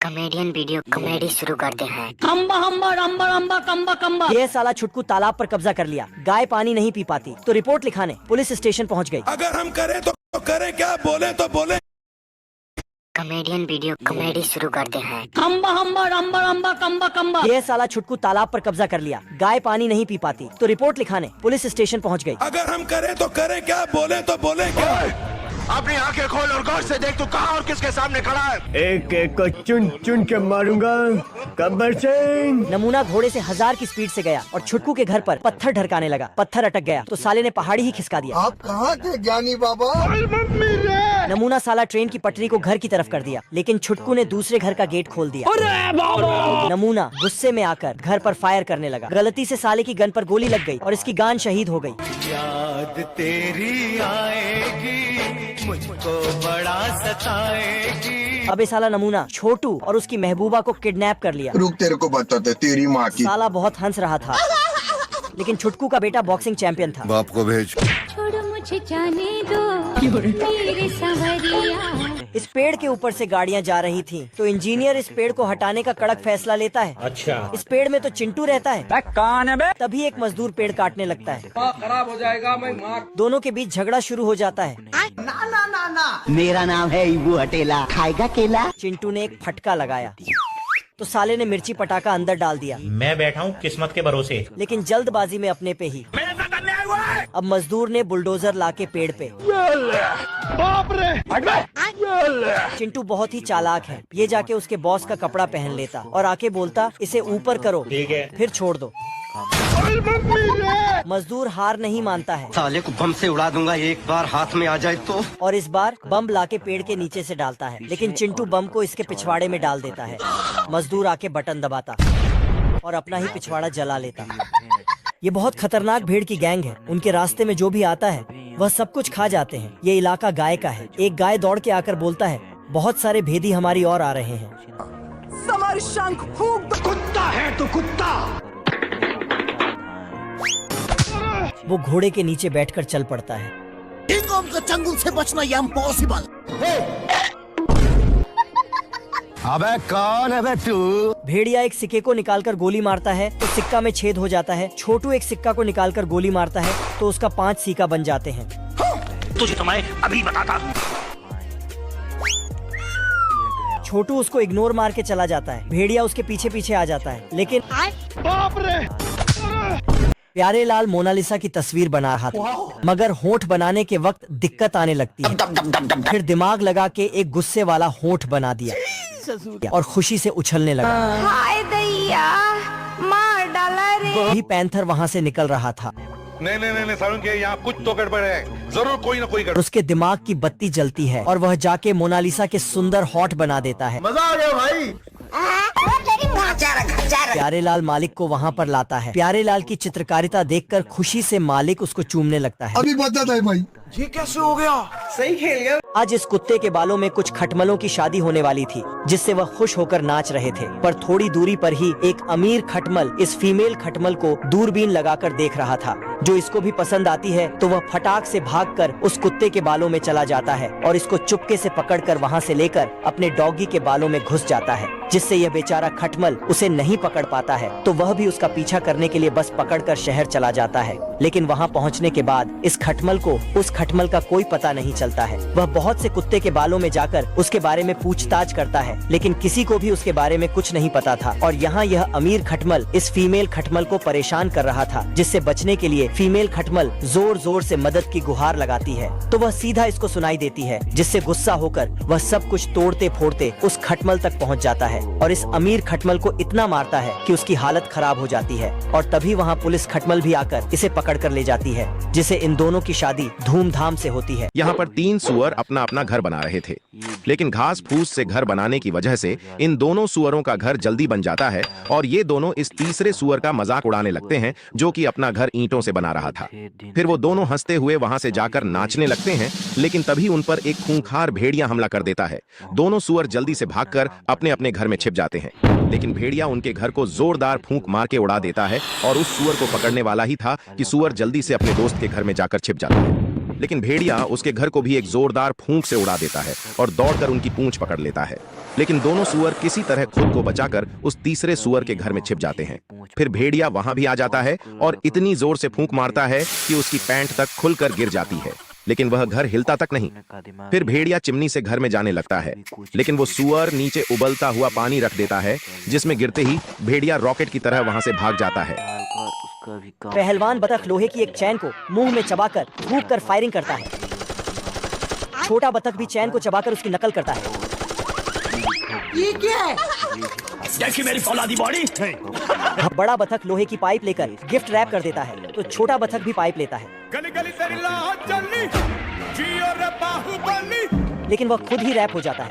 Comedian video comedy शुरू करते हैं। खम्बा हम्बा रम्बा रम्बा कम्बा कम्बा। ये साला छुटकू तालाब पर कब्जा कर लिया। गाय पानी नहीं पी पाती तो रिपोर्ट लिखाने पुलिस स्टेशन पहुंच गई। अगर हम करें तो करें क्या, बोले तो बोले। कॉमेडियन वीडियो कॉमेडी शुरू करते हैं। खम्बा हम्बा रम्बा रम्बा कम्बा कम्बा। ये साला छुटकू तालाब पर कब्जा कर लिया। गाय पानी नहीं पी पाती तो रिपोर्ट लिखाने पुलिस स्टेशन पहुंच गई। अगर हम करें तो करें क्या, बोले तो बोले क्या। अपनी आंखें खोल और गौर से देख, तू कहां और किसके सामने खड़ा है। एक एक को चुन चुन के मारूंगा। गब्बर सिंह। नमूना घोड़े से 1000 की स्पीड से गया और छुटकू के घर पर पत्थर ढरकाने लगा। पत्थर अटक गया तो साले ने पहाड़ी ही खिसका दिया। आप कहाँ थे ज्ञानी बाबा। नमूना साला ट्रेन की पटरी को घर की तरफ कर दिया, लेकिन छुटकू ने दूसरे घर का गेट खोल दिया। नमूना गुस्से में आकर घर पर फायर करने लगा। गलती से साले की गन पर गोली लग गई और इसकी गान शहीद हो गई। याद तेरी आएगी, मुझको बड़ा सताएगी। अबे साला नमूना छोटू और उसकी महबूबा को किडनैप कर लिया। रुक, तेरे को बताते तेरी माँ की। साला बहुत हंस रहा था, लेकिन छुटकू का बेटा बॉक्सिंग चैंपियन था। बाप को भेज। छोड़ो मुझे जाने दो मेरे संवरिया। इस पेड़ के ऊपर से गाड़ियां जा रही थीं, तो इंजीनियर इस पेड़ को हटाने का कड़क फैसला लेता है। अच्छा, इस पेड़ में तो चिंटू रहता है। कौन है बे? तभी एक मजदूर पेड़ काटने लगता है। खराब हो जाएगा मैं मार। दोनों के बीच झगड़ा शुरू हो जाता है। मेरा नाम है इबू हटेला, खाएगा केला। चिंटू ने एक फटका लगाया तो साले ने मिर्ची पटाखा अंदर डाल दिया। मैं बैठा हूँ किस्मत के भरोसे, लेकिन जल्दबाजी में अपने पे ही। अब मजदूर ने बुलडोजर लाके पेड़ पे। बाप रे। चिंटू बहुत ही चालाक है। ये जाके उसके बॉस का कपड़ा पहन लेता और आके बोलता, इसे ऊपर करो, ठीक है, फिर छोड़ दो। मजदूर हार नहीं मानता है। साले को बम से उड़ा दूंगा एक बार हाथ में आ जाए तो। और इस बार बम लाके पेड़ के नीचे से डालता है, लेकिन चिंटू बम को इसके पिछवाड़े में डाल देता है। मजदूर आके बटन दबाता और अपना ही पिछवाड़ा जला लेता। ये बहुत खतरनाक भीड़ की गैंग है। उनके रास्ते में जो भी आता है वह सब कुछ खा जाते हैं। ये इलाका गाय का है। एक गाय दौड़ के आकर बोलता है, बहुत सारे भेदी हमारी ओर आ रहे हैं। समर शंख फूंक। कुत्ता है तो कुत्ता। वो घोड़े के नीचे बैठकर चल पड़ता है। चंगुल से बचना ये इम्पॉसिबल। अबे कौन है बे तू। भेड़िया एक सिक्के को निकालकर गोली मारता है तो सिक्का में छेद हो जाता है। छोटू एक सिक्का को निकालकर गोली मारता है तो उसका 5 सिक्का बन जाते हैं। तुझे तो मैं अभी बताता। छोटू उसको इग्नोर मार के चला जाता है। भेड़िया उसके पीछे पीछे आ जाता है, लेकिन बाप रे। प्यारे लाल मोनालिसा की तस्वीर बना रहा था, मगर होंठ बनाने के वक्त दिक्कत आने लगती है। फिर दिमाग लगा के एक गुस्से वाला होंठ बना दिया और खुशी से उछलने लगा। हाय दैया, मार डाला रे। भी पैंथर वहाँ से निकल रहा था। नहीं सारुण के यहाँ कुछ तो गड़बड़ है, जरूर कोई ना कोई गड़बड़। उसके दिमाग की बत्ती जलती है और वह जाके मोनालिसा के सुंदर होंठ बना देता है। मजा आ गया भाई। प्यारे लाल मालिक को वहाँ पर लाता है। प्यारे लाल की चित्रकारिता देखकर खुशी से मालिक उसको चूमने लगता है। अभी बता था भाई। ये कैसे हो गया? सही खेल गया। आज इस कुत्ते के बालों में कुछ खटमलों की शादी होने वाली थी, जिससे वह खुश होकर नाच रहे थे। पर थोड़ी दूरी पर ही एक अमीर खटमल इस फीमेल खटमल को दूरबीन लगाकर देख रहा था। जो इसको भी पसंद आती है तो वह फटाक से भागकर उस कुत्ते के बालों में चला जाता है और इसको चुपके से पकड़कर वहाँ से लेकर अपने डॉगी के बालों में घुस जाता है, जिससे यह बेचारा खटमल उसे नहीं पकड़ पाता है। तो वह भी उसका पीछा करने के लिए बस पकड़कर शहर चला जाता है। लेकिन वहाँ पहुँचने के बाद इस खटमल को उस खटमल का कोई पता नहीं चलता है। वह बहुत से कुत्ते के बालों में जाकर उसके बारे में पूछताछ करता है, लेकिन किसी को भी उसके बारे में कुछ नहीं पता था। और यहाँ यह अमीर खटमल इस फीमेल खटमल को परेशान कर रहा था, जिससे बचने के लिए फीमेल खटमल जोर जोर से मदद की गुहार लगाती है। तो वह सीधा इसको सुनाई देती है, जिससे गुस्सा होकर वह सब कुछ तोड़ते फोड़ते उस खटमल तक पहुँच जाता है और इस अमीर खटमल को इतना मारता है कि उसकी हालत खराब हो जाती है। और तभी वहाँ पुलिस खटमल भी आकर इसे पकड़ कर ले जाती है, जिससे इन दोनों की शादी धूमधाम से होती है। यहाँ पर 3 सुअर अपना अपना घर बना रहे थे, लेकिन घास फूस से घर बनाने की वजह से इन दोनों सुअरों का घर जल्दी बन जाता है और ये दोनों इस तीसरे सुअर का मजाक उड़ाने लगते हैं, जो कि अपना घर ईंटों से बना रहा था। फिर वो दोनों हंसते हुए वहां से जाकर नाचने लगते हैं, लेकिन तभी उन पर एक खूंखार भेड़िया हमला कर देता है। दोनों सुअर जल्दी से भागकर अपने अपने घर में छिप जाते हैं, लेकिन भेड़िया उनके घर को जोरदार फूंक मार के उड़ा देता है और उस सुअर को पकड़ने वाला ही था कि सुअर जल्दी से अपने दोस्त के घर में जाकर छिप जाता है। लेकिन भेड़िया उसके घर को भी एक जोरदार फूंक से उड़ा देता है और दौड़कर उनकी पूंछ पकड़ लेता है। लेकिन दोनों सुअर किसी तरह खुद को बचाकर उस तीसरे सुअर के घर में छिप जाते हैं। फिर भेड़िया वहां भी आ जाता है और इतनी जोर से फूंक मारता है कि उसकी पैंट तक खुलकर गिर जाती है, लेकिन वह घर हिलता तक नहीं। फिर भेड़िया चिमनी से घर में जाने लगता है, लेकिन वो सुअर नीचे उबलता हुआ पानी रख देता है, जिसमें गिरते ही भेड़िया रॉकेट की तरह वहां से भाग जाता है। पहलवान बतख लोहे की एक चैन को मुंह में चबाकर थूक कर फायरिंग करता है। छोटा बतख भी चैन को चबाकर उसकी नकल करता है। ये क्या है? देखी मेरी फौलादी बॉडी। बड़ा बतख लोहे की पाइप लेकर गिफ्ट रैप कर देता है, तो छोटा बतख भी पाइप लेता है, गली गली तेरी लाहौर चलनी, जियो रे बाहुबली। लेकिन वह खुद ही रैप हो जाता है।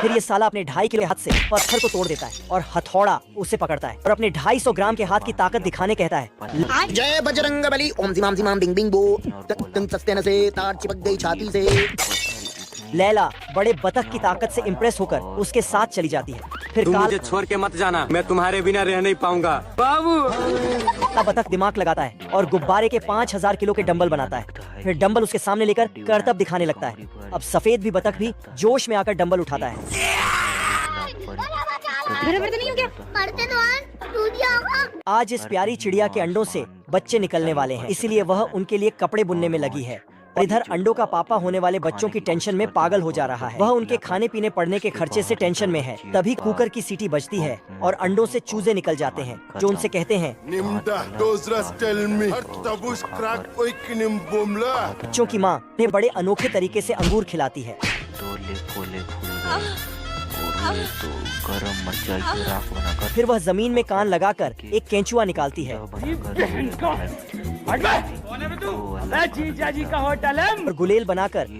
फिर ये साला अपने 2.5 किलो हाथ से पत्थर को तोड़ देता है और हथौड़ा उसे पकड़ता है और अपने 250 ग्राम के हाथ की ताकत दिखाने कहता है, जय बजरंग बली, ओम सिमाम सिमाम बिंग बिंग बो, तुम सस्ते न से तार चिपक गई छाती से। लैला बड़े बतख की ताकत से इम्प्रेस होकर उसके साथ चली जाती है। फिर मुझे छोड़ के मत जाना, मैं तुम्हारे बिना रह नहीं पाऊंगा बाबू। बतख दिमाग लगाता है और गुब्बारे के 5000 किलो के डंबल बनाता है। फिर डंबल उसके सामने लेकर करतब दिखाने लगता है। अब सफेद भी बतख भी जोश में आकर डंबल उठाता है। आज इस प्यारी चिड़िया के अंडों से बच्चे निकलने वाले हैं, इसीलिए वह उनके लिए कपड़े बुनने में लगी है। इधर अंडों का पापा होने वाले बच्चों की टेंशन में पागल हो जा रहा है। वह उनके खाने पीने पड़ने के खर्चे से टेंशन में है। तभी कुकर की सीटी बजती है और अंडों से चूजे निकल जाते हैं, जो उनसे कहते हैं, बच्चों की माँ उन्हें बड़े अनोखे तरीके से अंगूर खिलाती है। फिर वह जमीन में कान लगाकर एक केंचुआ निकालती है जीजा जी का होटल है। और गुलेल बनाकर